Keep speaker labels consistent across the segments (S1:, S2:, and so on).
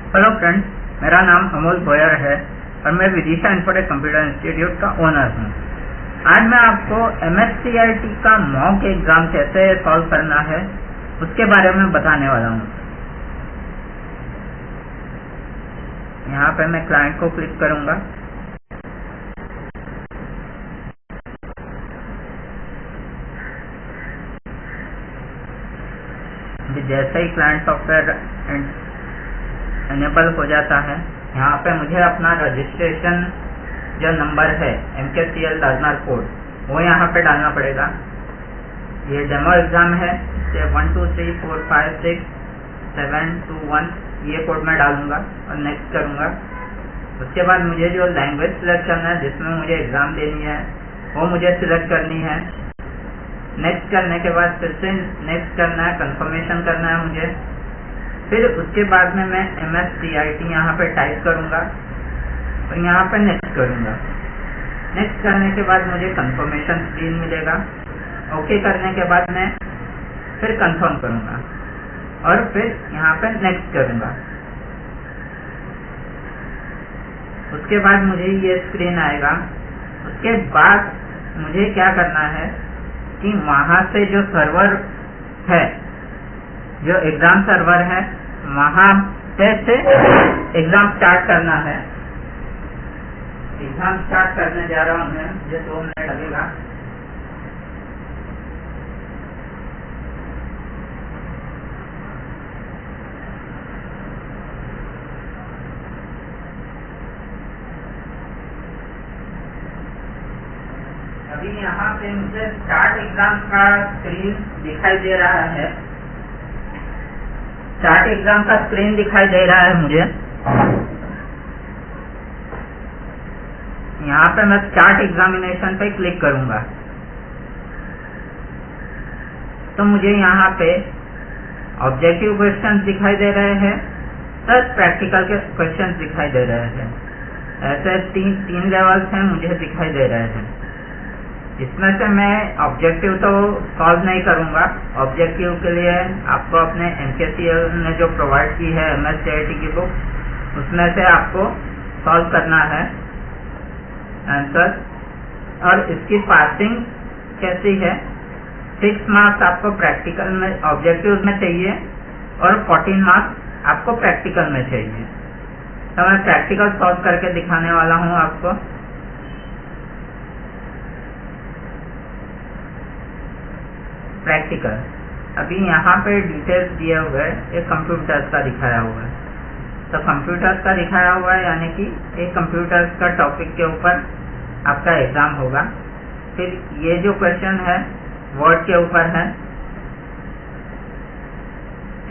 S1: Hello friends, मेरा नाम अमोल भोयर है और मैं विदिशा इन्फोटेक कंप्यूटर इंस्टीट्यूट का ओनर हूँ। आज मैं आपको MSCIT का मॉक एग्जाम कैसे सॉल्व करना है उसके बारे में बताने वाला हूँ। यहाँ पे मैं क्लाइंट को क्लिक करूँगा। जैसे ही क्लाइंट सॉफ्टवेयर एनेबल हो जाता है, यहाँ पे मुझे अपना रजिस्ट्रेशन जो नंबर है MKCL लर्नर कोड वो यहाँ पे डालना पड़ेगा। ये डेमो एग्जाम है, इससे 1 2 3 4 5 6 7 2 1 ये कोड मैं डालूंगा और नेक्स्ट करूँगा। उसके बाद मुझे जो लैंग्वेज सिलेक्ट करना है जिसमें मुझे एग्जाम देनी है वो मुझे सिलेक्ट करनी है। नेक्स्ट करने के बाद फिर से नेक्स्ट करना है, कंफर्मेशन करना है मुझे। फिर उसके बाद में मैं MSCIT यहाँ पे टाइप करूँगा और यहाँ पे नेक्स्ट करूँगा। नेक्स्ट करने के बाद मुझे कंफर्मेशन स्क्रीन मिलेगा। ओके करने के बाद मैं फिर कंफर्म करूँगा और फिर यहाँ पे नेक्स्ट करूँगा। उसके बाद मुझे ये स्क्रीन आएगा। उसके बाद मुझे क्या करना है कि वहाँ से जो सर्वर है, जो एग्जाम सर्वर है, वहाँ से एग्जाम स्टार्ट करना है। एग्जाम स्टार्ट करने जा रहा हूँ मैं, मुझे 2 मिनट लगेगा। अभी यहाँ पे मुझे स्टार्ट एग्जाम का स्क्रीन दिखाई दे रहा है। स्टार्ट एग्जाम का स्क्रीन दिखाई दे रहा है मुझे। यहाँ पे मैं स्टार्ट एग्जामिनेशन पे क्लिक करूंगा तो मुझे यहाँ पे ऑब्जेक्टिव क्वेश्चंस दिखाई दे रहे हैं प्लस प्रैक्टिकल के क्वेश्चंस दिखाई दे रहे हैं। ऐसे तीन लेवल्स हैं मुझे दिखाई दे रहे हैं। इसमें से मैं ऑब्जेक्टिव तो सॉल्व नहीं करूंगा। ऑब्जेक्टिव के लिए आपको अपने MKCL ने जो प्रोवाइड की है MSCIT की बुक, उसमें से आपको सॉल्व करना है आंसर। और इसकी पासिंग कैसी है, 6 मार्क्स आपको प्रैक्टिकल में ऑब्जेक्टिव में चाहिए और 14 मार्क्स आपको प्रैक्टिकल में चाहिए। तो मैं प्रैक्टिकल सॉल्व करके दिखाने वाला हूँ आपको। प्रैक्टिकल अभी यहाँ पे डिटेल्स दिए हुए हैं, एक कंप्यूटर्स का दिखाया हुआ है। तो कंप्यूटर्स का दिखाया हुआ है यानी कि एक कंप्यूटर्स का टॉपिक के ऊपर आपका एग्जाम होगा। फिर ये जो क्वेश्चन है वर्ड के ऊपर है,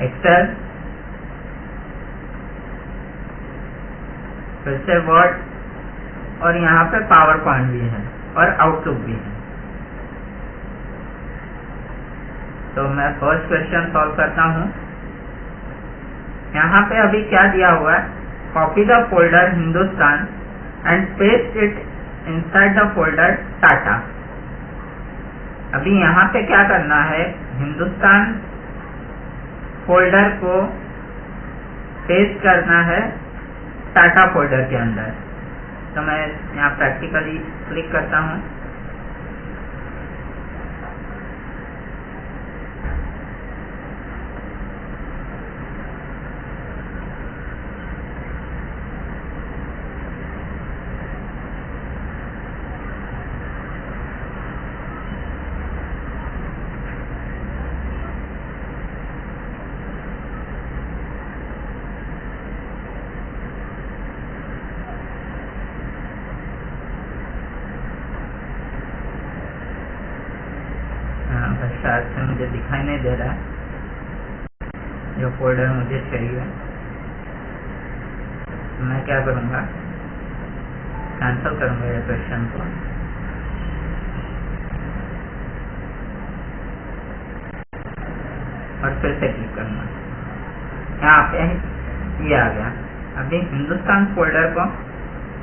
S1: एक्सेल, फिर से वर्ड और यहाँ पे पावर पॉइंट भी है और आउटलुक भी है। तो मैं फर्स्ट क्वेश्चन सॉल्व करता हूँ। यहाँ पे अभी क्या दिया हुआ है, copy the folder Hindustan and paste it inside the folder Tata. अभी यहाँ पे क्या करना है, हिंदुस्तान फोल्डर को पेस्ट करना है टाटा फोल्डर के अंदर। तो मैं यहाँ प्रैक्टिकली क्लिक करता हूँ। शायद से मुझे दिखाई नहीं दे रहा है जो फोल्डर मुझे चाहिए। मैं क्या करूँगा, कैंसिल करूँगा ये क्वेश्चन को और फिर से क्लिक करूँगा। यहाँ पे ये आ गया। अभी हिंदुस्तान फोल्डर को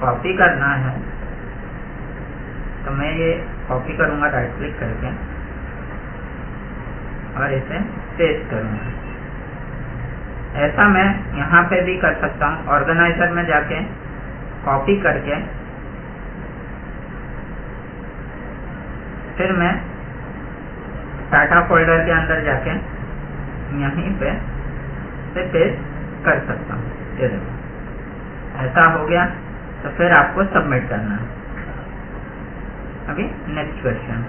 S1: कॉपी करना है तो मैं ये कॉपी करूँगा राइट क्लिक करके और इसे पेस्ट करूँगा। ऐसा मैं यहाँ पे भी कर सकता हूँ, ऑर्गेनाइजर में जाके कॉपी करके फिर मैं डाटा फोल्डर के अंदर जाके यहीं पे पेस्ट कर सकता हूँ। ये देखो ऐसा हो गया। तो फिर आपको सबमिट करना है। अभी नेक्स्ट क्वेश्चन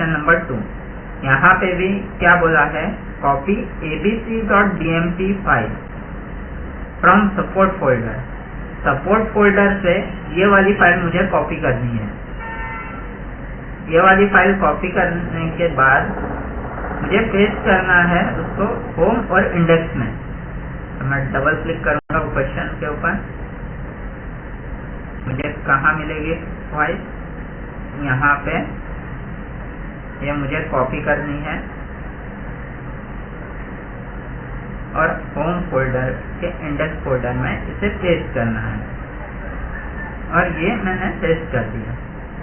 S1: नंबर 2। यहाँ पे भी क्या बोला है, copy abc.dmt file from support folder. Support folder से ये वाली फाइल मुझे कॉपी करनी है। ये वाली फाइल कॉपी करने के बाद मुझे पेस्ट करना है उसको होम और इंडेक्स में। तो मैं डबल क्लिक करूंगा क्वेश्चन के ऊपर, मुझे कहाँ मिलेगी फाइल, यहाँ पे ये मुझे कॉपी करनी है और होम फोल्डर के इंडेक्स फोल्डर में इसे पेस्ट करना है। और ये मैंने पेस्ट कर दिया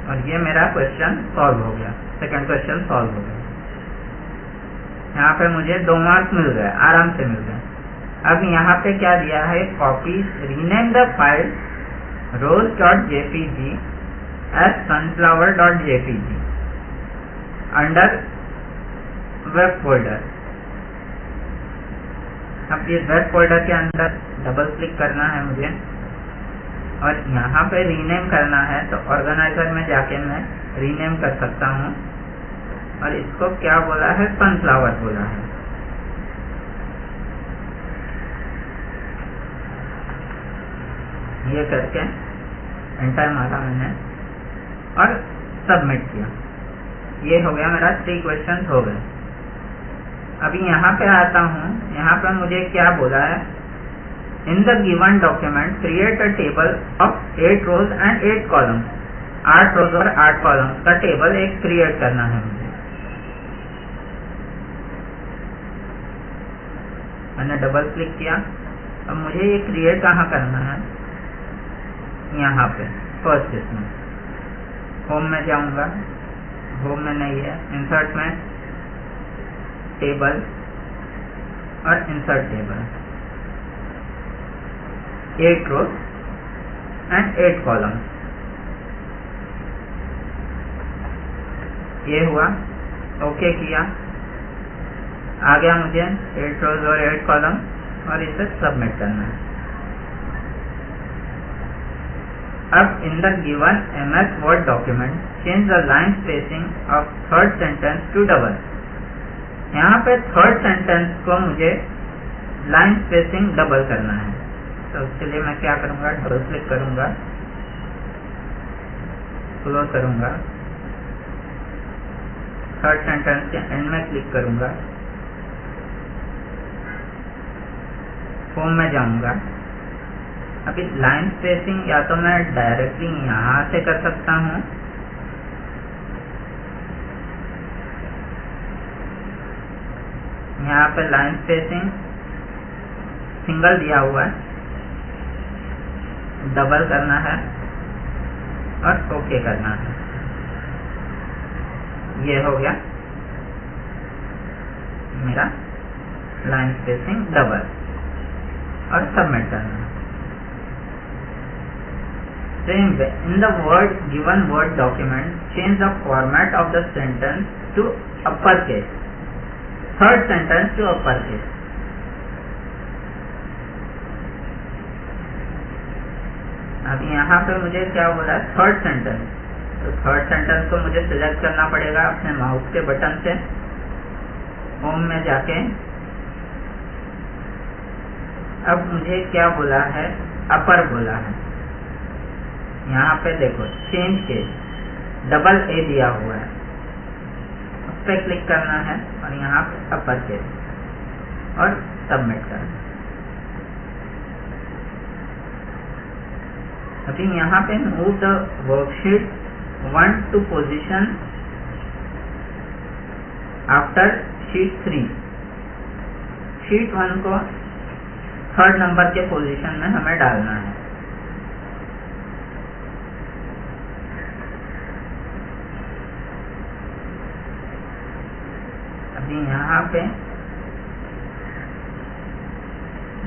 S1: और ये मेरा क्वेश्चन सॉल्व हो गया। सेकंड क्वेश्चन सॉल्व हो गया। यहाँ पे मुझे 2 मार्क्स मिल गए, आराम से मिल गए। अब यहाँ पे क्या दिया है, copy rename the file rose.jpg as sunflower.jpg under web folder. अब ये वेब फोल्डर के अंदर डबल क्लिक करना है मुझे और यहाँ पे रीनेम करना है। तो ऑर्गेनाइजर में जाके मैं रीनेम कर सकता हूँ और इसको क्या बोला है, सनफ्लावर बोला है। ये करके एंटर मारा मैंने और सबमिट किया। ये हो गया मेरा 3 क्वेश्चन हो गए। अभी यहाँ पे आता हूँ, यहाँ पे मुझे क्या बोला है, in the given document create a table of 8 rows and 8 columns. 8 rows और 8 कॉलम्स का टेबल एक क्रिएट करना है मुझे। मैंने डबल क्लिक किया। अब मुझे ये क्रिएट कहाँ करना है, यहाँ पे फर्स्ट इसमें होम में जाऊंगा, होम में नहीं है, इंसर्ट में टेबल और insert table, 8 rows and 8 column. ये हुआ, ओके किया, आ गया मुझे 8 रोज और 8 कॉलम और इसे सबमिट करना है। अब इन the given MS Word document change the line spacing of third sentence to double। यहाँ पे थर्ड सेंटेंस को मुझे लाइन स्पेसिंग डबल करना है। तो उसके लिए मैं क्या करूँगा, डबल क्लिक करूँगा, क्लोज करूँगा, थर्ड सेंटेंस के एंड में क्लिक करूँगा, होम में जाऊँगा। अभी लाइन स्पेसिंग या तो मैं डायरेक्टली यहाँ से कर सकता हूँ, यहाँ पे लाइन स्पेसिंग सिंगल दिया हुआ है, डबल करना है और ओके करना है। ये हो गया मेरा लाइन स्पेसिंग डबल और सबमिट करना है। Same way, in the given Word document, change the format of the sentence to uppercase. Third sentence to uppercase. अब यहाँ पे मुझे क्या बोला, थर्ड सेंटेंस। तो थर्ड सेंटेंस को मुझे सिलेक्ट करना पड़ेगा अपने माउस के बटन से, होम में जाके। अब मुझे क्या बोला है, अपर बोला है। यहाँ पे देखो चेंज केस, डबल ए दिया हुआ है, उस पर क्लिक करना है और यहाँ पे अपर केस और सबमिट करना। अभी यहाँ पे move the worksheet 1 to position after sheet 3। Sheet 1 को 3rd नंबर के पोजीशन में हमें डालना है। अभी यहाँ पे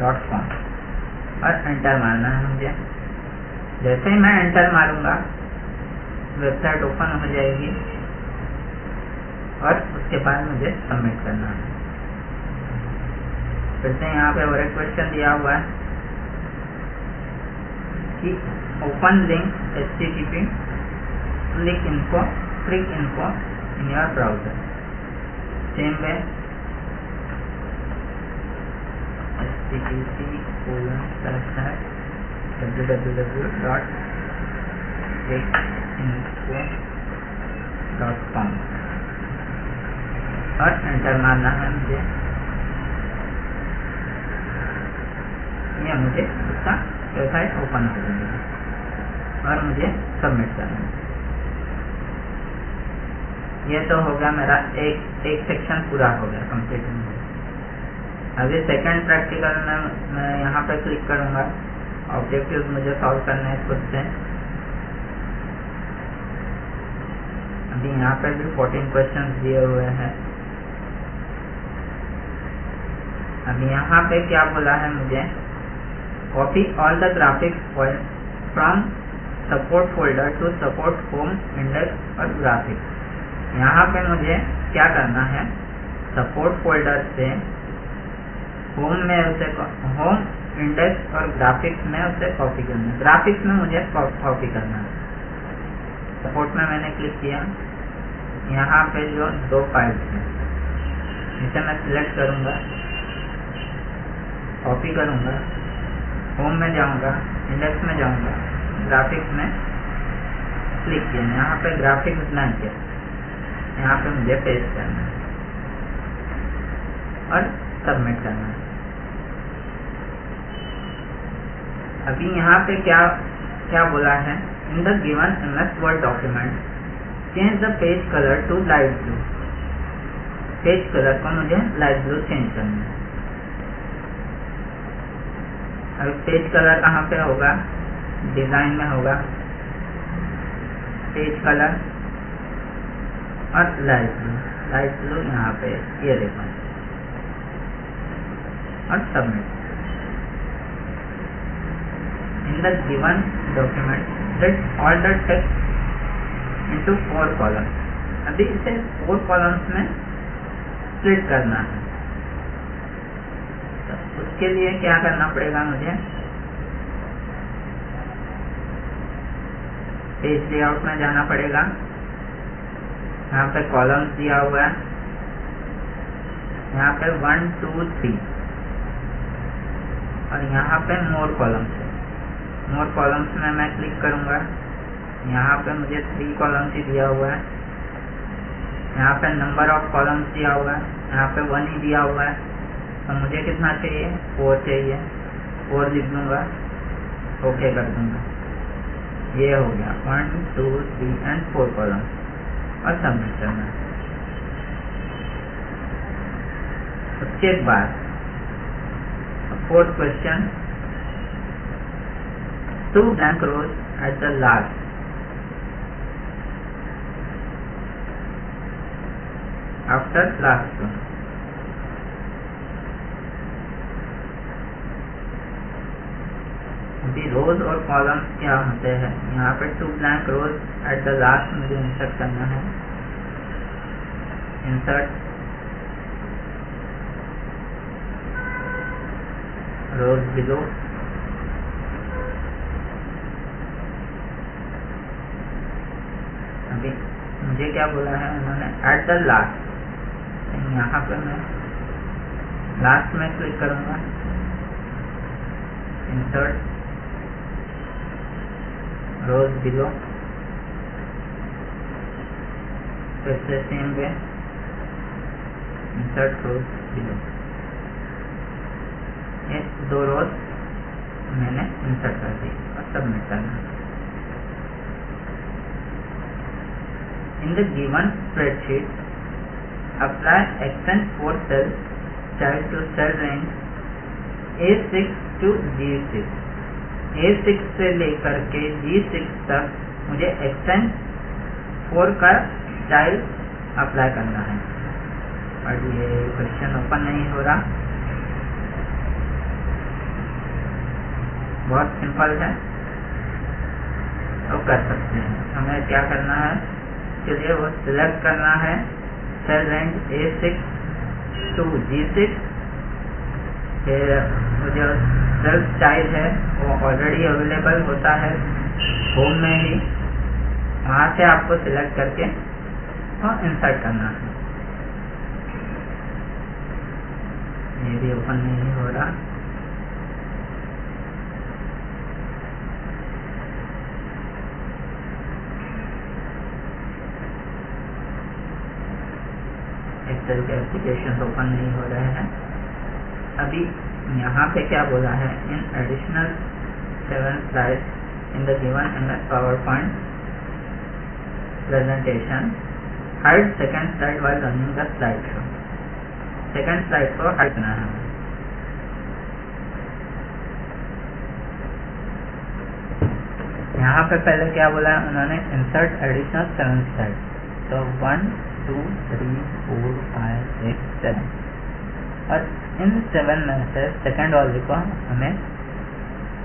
S1: .com और एंटर मारना है मुझे। जैसे ही मैं एंटर मारूंगा वेबसाइट ओपन हो जाएगी और उसके बाद मुझे सबमिट करना है। फिर से यहाँ पे और एक क्वेश्चन दिया हुआ है कि open link http click info in your browser। Same way http://www.clickinfo.com और एंटर मारना है मुझे। ये मुझे उसका वेबसाइट ओपन हो जाएगा और मुझे सबमिट करना है। ये तो हो गया मेरा एक सेक्शन पूरा हो गया कंप्लीट। अभी सेकंड प्रैक्टिकल में मैं यहाँ पे क्लिक करूँगा। ऑब्जेक्टिव्स मुझे सॉल्व करने हैं खुद से। अभी यहाँ पे भी 14 क्वेश्चंस दिए हुए हैं। अभी यहाँ पे क्या बोला है मुझे, copy all the graphics file from support folder to support home index और ग्राफिक्स। यहाँ पे मुझे क्या करना है, सपोर्ट फोल्डर से होम में उसे होम इंडेक्स और ग्राफिक्स में उसे कॉपी करना है। ग्राफिक्स में मुझे कॉपी करना है। सपोर्ट में मैंने क्लिक किया। यहाँ पे जो 2 फाइल्स हैं इसे मैं सिलेक्ट करूँगा, कॉपी करूँगा, होम में जाऊँगा, इंडेक्स में जाऊँगा, ग्राफिक्स में क्लिक किया। यहाँ पे ग्राफिक्स ब्लैंक है, यहाँ पे मुझे पेस्ट करना है और सबमिट करना है। अभी यहाँ पे क्या बोला है, in the given MS Word document change the page colour to light blue. Page colour को मुझे लाइट ब्लू चेंज करना है। अभी पेज कलर कहाँ पे होगा, डिजाइन में होगा, पेज कलर और लाइट ब्लू यहाँ पे ये देखो और submit. In the given document let all the text into 4 columns. अभी इसे 4 कॉलम्स में स्प्लिट करना है। तो उसके लिए क्या करना पड़ेगा मुझे, पेज लेआउट में जाना पड़ेगा। यहाँ पे कॉलम्स दिया हुआ है, यहाँ पे 1 2 3 और यहाँ पे मोर कॉलम्स है। मोर कॉलम्स में मैं क्लिक करूँगा। यहाँ पे मुझे 3 कॉलम्स ही दिया हुआ है। यहाँ पे नंबर ऑफ कॉलम्स दिया हुआ है, यहाँ पे 1 ही दिया हुआ है। तो मुझे कितना चाहिए, 4 चाहिए। 4 लिख दूँगा, ओके कर दूँगा। ये हो गया 1 2 3 एंड 4 कॉलम्स और सबमिट करना है। उसके बाद 4th question, 2 blank rows at the last। After last one. अभी रोज और कॉलम्स क्या होते हैं, यहाँ पे 2 blank rows at the last मुझे इंसर्ट करना है। इंसर्ट रोज बिलो, अभी मुझे क्या बोला है उन्होंने, एट द लास्ट। यहाँ पे मैं लास्ट में क्लिक करूँगा, इंसर्ट रोज बिलो, फिर से सेम वे इंसर्ट रोज बिलो। ये 2 रोज मैंने इंसर्ट कर दी और सबमिट करना। In the given spreadsheet, apply action for cell child to cell range A6 to G6। A6 से लेकर के G6 तक मुझे एक्शन 4 का चाइल्ड अप्लाई करना है। और ये क्वेश्चन ओपन नहीं हो रहा, बहुत सिंपल है, तो कर सकते हैं। हमें क्या करना है, चलिए वो सिलेक्ट करना है cell range A6 to G6। फिर जो सेल स्टाइल है वो ऑलरेडी अवेलेबल होता है होम में ही, वहाँ से आपको सिलेक्ट करके और इंसर्ट करना है। ये भी ओपन नहीं हो रहा। एक्सेल के एप्लीकेशन ओपन नहीं हो रहे हैं। अभी यहाँ पे क्या बोला है, in additional 7 slides in the given MS PowerPoint presentation, hide second slide while running the slideshow। Second slide को हाइड करना है। यहाँ पे पहले क्या बोला है उन्होंने, इंसर्ट एडिशनल 7 स्लाइड। तो 1 2 3 4 5 6 7, और इन 7 में से सेकंड वाले को हमें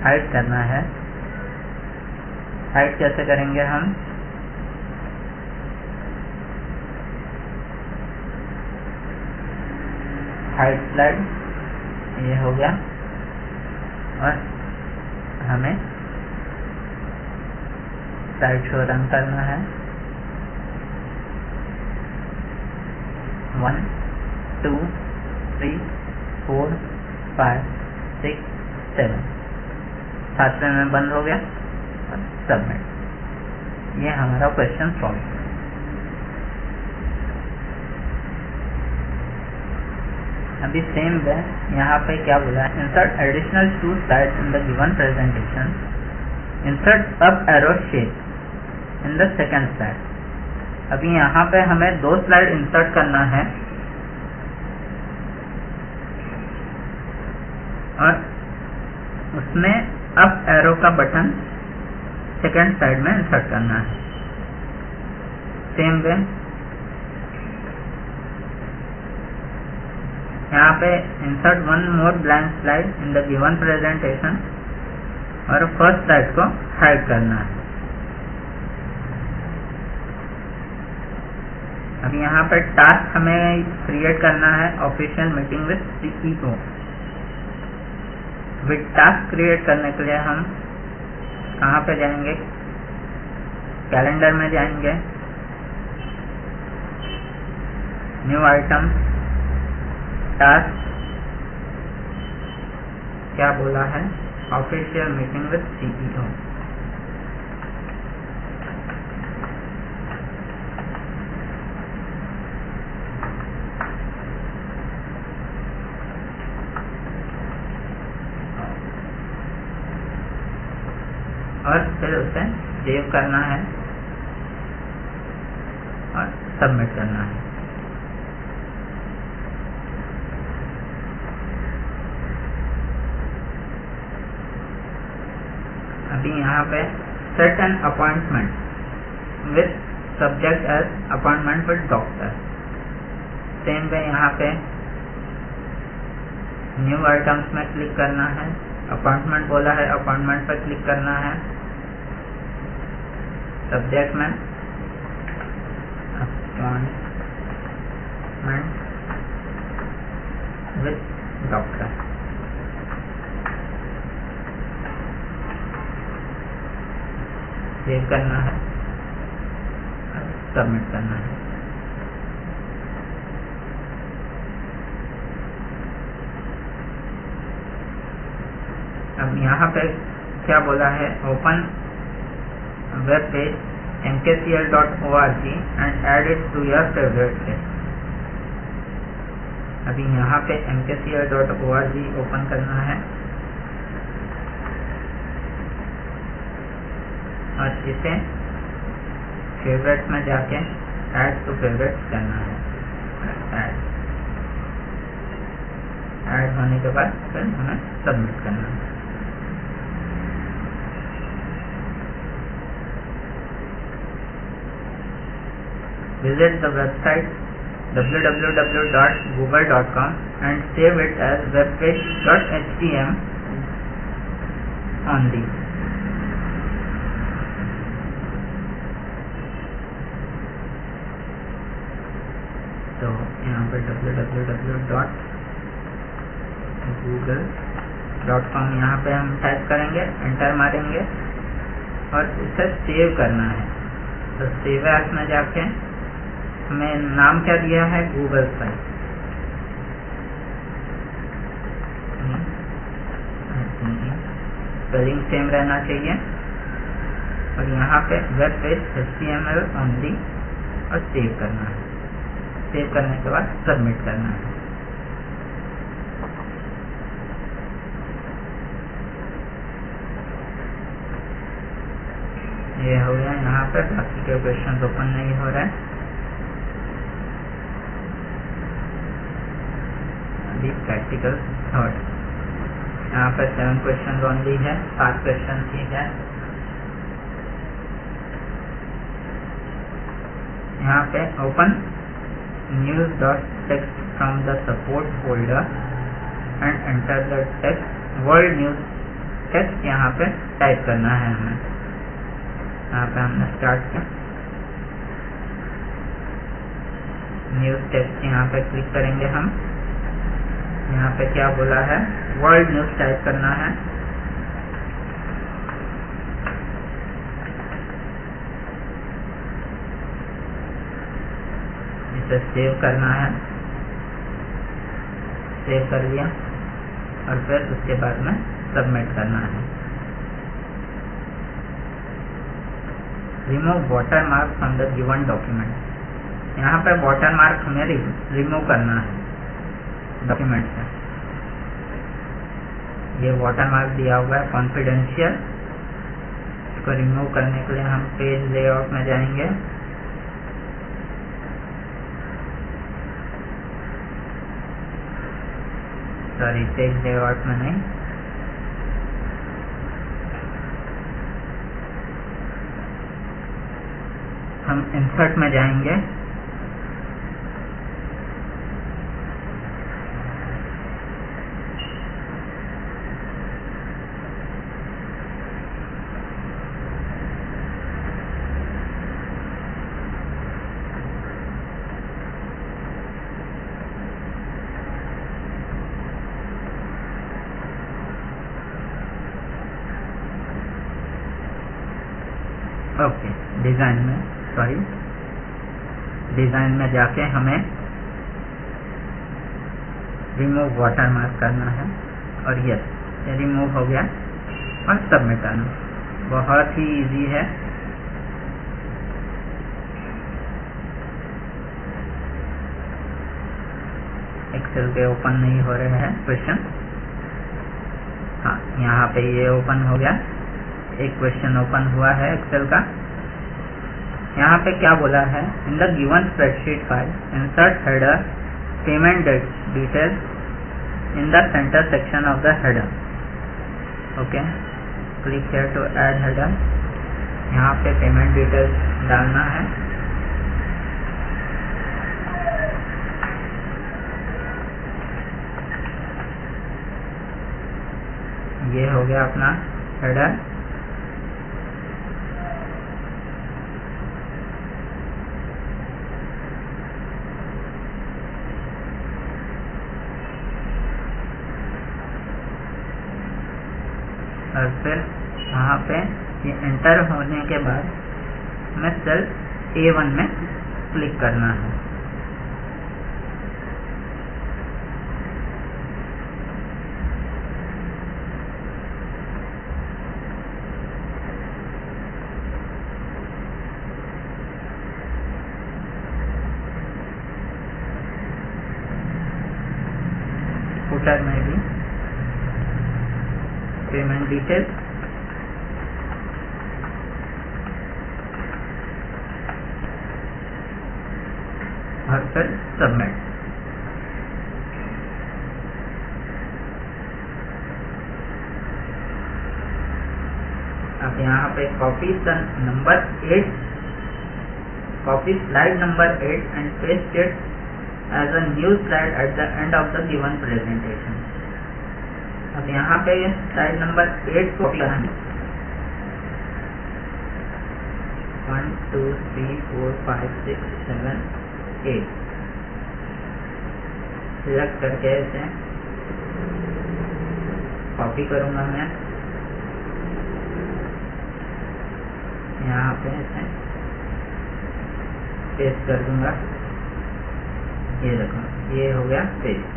S1: हाइड करना है। हाइड कैसे करेंगे हम, हाइड स्लाइड, ये हो गया, और हमें स्लाइड शो रन करना है। 1 2 3 4 5 6 7, 7वें में बंद हो गया और सबमिट। ये हमारा क्वेश्चन सॉल्व। अभी सेम वे यहाँ पे क्या बोला है, insert additional 2 slides in the given presentation, insert up arrow shape in the second slide। अभी यहाँ पे हमें 2 स्लाइड इंसर्ट करना है, और उसमें अप एरो का बटन सेकंड स्लाइड में इंसर्ट करना है। सेम वे यहाँ पे insert 1 more blank slide in the given presentation, और फर्स्ट स्लाइड को हाइड करना है। अभी यहाँ पे टास्क हमें क्रिएट करना है, official meeting with CEO। With task create करने के लिए हम कहाँ पे जाएंगे, कैलेंडर में जाएंगे, न्यू आइटम, टास्क, क्या बोला है, ऑफिशियल मीटिंग विद CEO। और फिर उसे सेव करना है और सबमिट करना है। अभी यहाँ पे set an appointment with subject as appointment with doctor. Same पे यहाँ पे न्यू आइटम्स में क्लिक करना है, अपॉइंटमेंट बोला है, अपॉइंटमेंट पर क्लिक करना है। सब्जेक्ट में अपॉइंटमेंट विद डॉक्टर। सेव करना है, सबमिट करना है। अब यहाँ पे क्या बोला है, open web page mkcl.org and add it to your favourite list. अभी यहाँ पे mkcl.org ओपन करना है और इसे फेवरेट में जाके ऐड टू फेवरेट्स करना है। ऐड होने के बाद फिर हमें सबमिट करना है। Visit the website www.google.com and save it as webpage.html only. तो यहाँ पे www.google.com यहाँ पे हम टाइप करेंगे, एंटर मारेंगे और इसे सेव करना है। तो सेव एज में जाके हमें नाम क्या दिया है, गूगल साइट। स्पेलिंग सेम रहना चाहिए और यहाँ पे वेब पेज HTML ओनली और सेव करना है। सेव करने के बाद सबमिट करना है। ये हो गया। यहाँ पे बाकी के क्वेश्चन ओपन नहीं हो रहा है अभी। प्रैक्टिकल थर्ड, यहाँ पे 7 क्वेश्चन ओनली है, 5 क्वेश्चन ही है। यहाँ पे open news.text from the support folder and enter the text world news text। यहाँ पे टाइप करना है हमें। यहाँ पे हमने स्टार्ट किया, न्यूज टेक्स्ट यहाँ पे क्लिक करेंगे हम। यहाँ पे क्या बोला है, वर्ल्ड न्यूज टाइप करना है। इसे सेव करना है, सेव कर लिया और फिर उसके बाद में सबमिट करना है। Remove watermark from the given document. यहाँ पे वाटरमार्क हमें रिमूव करना है डॉक्यूमेंट से। ये वाटरमार्क दिया हुआ है कॉन्फिडेंशियल, इसको रिमूव करने के लिए हम पेज लेआउट में जाएंगे। सॉरी, पेज लेआउट में नहीं, हम इंसर्ट में जाएंगे। ओके, डिजाइन में, सॉरी, डिजाइन में जाके हमें रिमूव वाटरमार्क करना है और यस, ये रिमूव हो गया और सबमिट करना। बहुत ही इजी है। एक्सेल के ओपन नहीं हो रहे हैं क्वेश्चन। हाँ, यहाँ पे ये ओपन हो गया। एक क्वेश्चन ओपन हुआ है एक्सेल का। यहाँ पे क्या बोला है, in the given spreadsheet file insert header payment details in the centre section of the header. Okay, click here to add header. यहाँ पे पेमेंट डिटेल्स डालना है। ये हो गया अपना हेडर। और फिर वहाँ पे ये एंटर होने के बाद हमें सेल A1 में क्लिक करना है। फुटर में भी पेमेंट डिटेल्स और फिर सबमिट। अब यहाँ पे copy slide number 8 and paste it as a new slide at the end of the given presentation। अब यहाँ पे स्लाइड नंबर 8 को करना है। 1 2 3 4 5 6 7 8 सिलेक्ट करके इसे कॉपी करूँगा मैं यहाँ पे इसे पेस्ट कर दूंगा। ये देखो ये हो गया पेस्ट।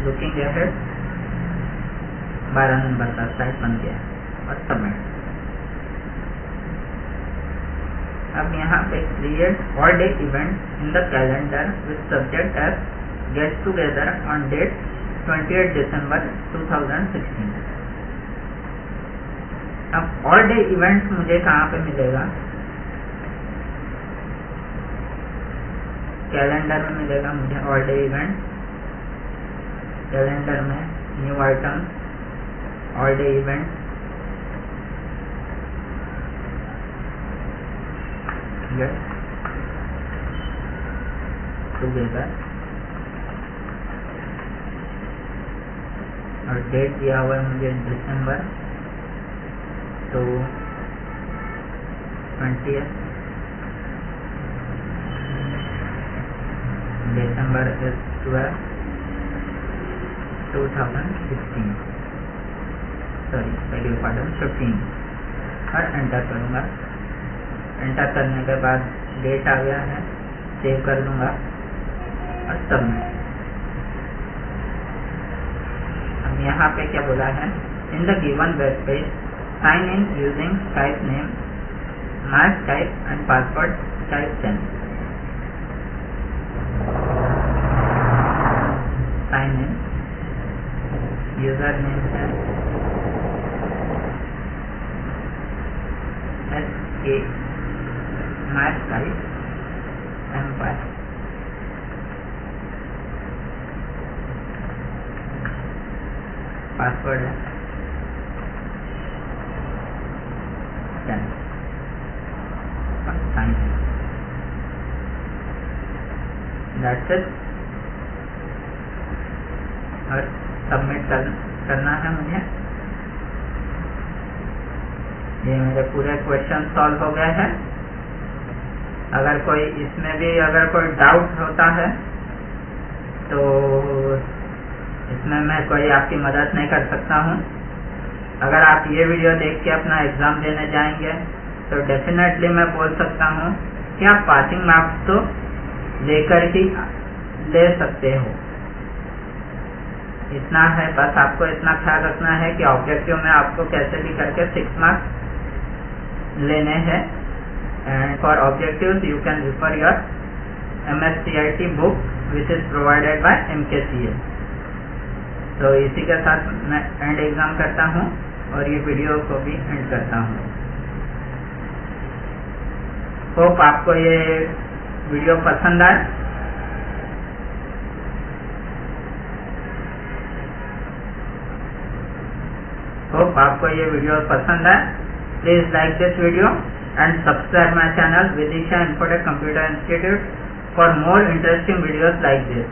S1: लुकिंग अहेड 12 नंबर का साइट बन गया और सबमिट। अब यहाँ पे create all day event in the calendar with subject as get together on date 28 December 2016। अब ऑल डे इवेंट मुझे कहाँ पे मिलेगा? कैलेंडर में मिलेगा मुझे ऑल डे इवेंट। कैलेंडर में new item all day event, get together और डेट दिया हुआ है मुझे दिसंबर तो 20 दिसंबर 12 2016 सॉरी पहले पार्टन 15 और एंटर करूँगा। एंटर करने के बाद डेट आ गया है, सेव कर दूँगा और सबमिट। अब यहाँ पे क्या बोला है? In the given web page sign in using type name, mask type and password type 10। Sign in user name है SK, mask type empire, password है 10 और साइन इन। That's it. और सबमिट करना है मुझे। ये मेरे पूरे क्वेश्चन सॉल्व हो गए हैं। अगर कोई इसमें भी अगर कोई डाउट होता है तो इसमें मैं कोई आपकी मदद नहीं कर सकता हूँ। अगर आप ये वीडियो देख के अपना एग्ज़ाम देने जाएंगे तो डेफिनेटली मैं बोल सकता हूँ कि आप पासिंग मार्क्स तो लेकर ही ले सकते हो। इतना है, बस आपको इतना ख्याल रखना है कि ऑब्जेक्टिव में आपको कैसे भी करके 6 मार्क्स लेने हैं। And for objectives you can refer your MSCIT book which is provided by MKCL। तो इसी के साथ मैं एंड एग्ज़ाम करता हूँ और ये वीडियो को भी एंड करता हूँ। होप आपको ये वीडियो पसंद आए। होप आपको ये वीडियो पसंद आए। Please like this video and subscribe my channel Vidisha infotech computer institute for more interesting videos like this.